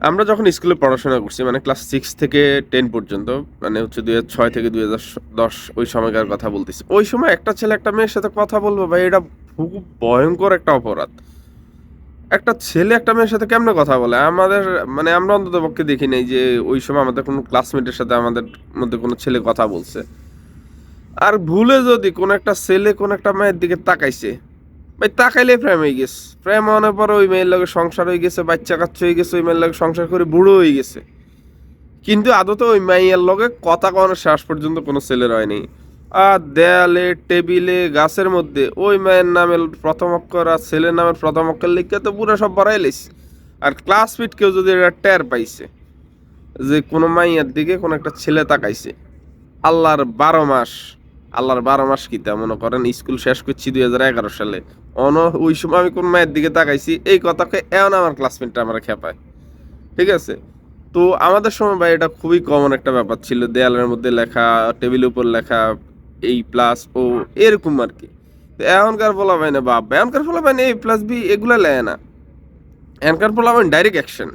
আমরা যখন স্কুলে পড়াশোনা করছি মানে ক্লাস 6 থেকে 10 পর্যন্ত মানে হচ্ছে 2006 থেকে 2010 ওই সময়কার কথা বলতেছি। ওই সময় একটা ছেলে একটা মেয়ের সাথে কথা বলবো ভাই এটা খুব ভয়ংকর একটা অপরাধ। একটা ছেলে একটা মেয়ের সাথে কেমনে কথা বলে? আমাদের মানে আমরা অন্ততপক্ষে দেখি নাই যে ওই সময় আমাদের কোনো ক্লাসমেটের সাথে আমাদের মধ্যে কোনো ছেলে কথা বলছে। আর ভুলে যদি কোনো একটা ছেলে কোনো একটা মেয়ের দিকে তাকাইছে, ভাই তাকাইলে প্রেম হয়ে গেছে। প্রেম হওয়ার পর ওই মেয়ের লগে সংসার হয়ে গেছে, বাচ্চা-কাচ্চা হয়ে গেছে, ওই মেয়ের লগে সংসার করে বুড়ো হয়ে গেছে। কিন্তু আদতে ওই মাইয়ার লগে কথা কওয়ানোর শেষ পর্যন্ত কোনো ছেলের হয় নাই। আর দেয়ালে, টেবিলে, গাছের মধ্যে ওই মায়ের নামের প্রথম অক্ষর আর ছেলের নামের প্রথম অক্ষর লিখে তো পুরো সব বাড়াই লাইছে। আর ক্লাসমেট কেউ যদি এটা টের পাইছে যে কোনো মাইয়ার দিকে কোনো একটা ছেলে তাকাইছে, আল্লাহর 12 মাস, আল্লাহর 12 মাস কি তা মনে করেন স্কুল শেষ করছি 2011 সালে। ওই সময় আমি কোন মায়ের দিকে তাকাইছি এই কথাকে এমন আমার ক্লাসমেটটা আমার খেপায়। ঠিক আছে? তো আমাদের সময় ভাই এটা খুবই কমন একটা ব্যাপার ছিল। দেয়ালের মধ্যে লেখা, টেবিলের উপর লেখা, এই প্লাস ও এরকম আরকি। তো এখনকার পোলাপাইনে বাপ! এখনকার পোলাপাইনে A+B এগুলা লেয় না। এখনকার পোলাপাইন ডাইরেক্ট অ্যাকশন।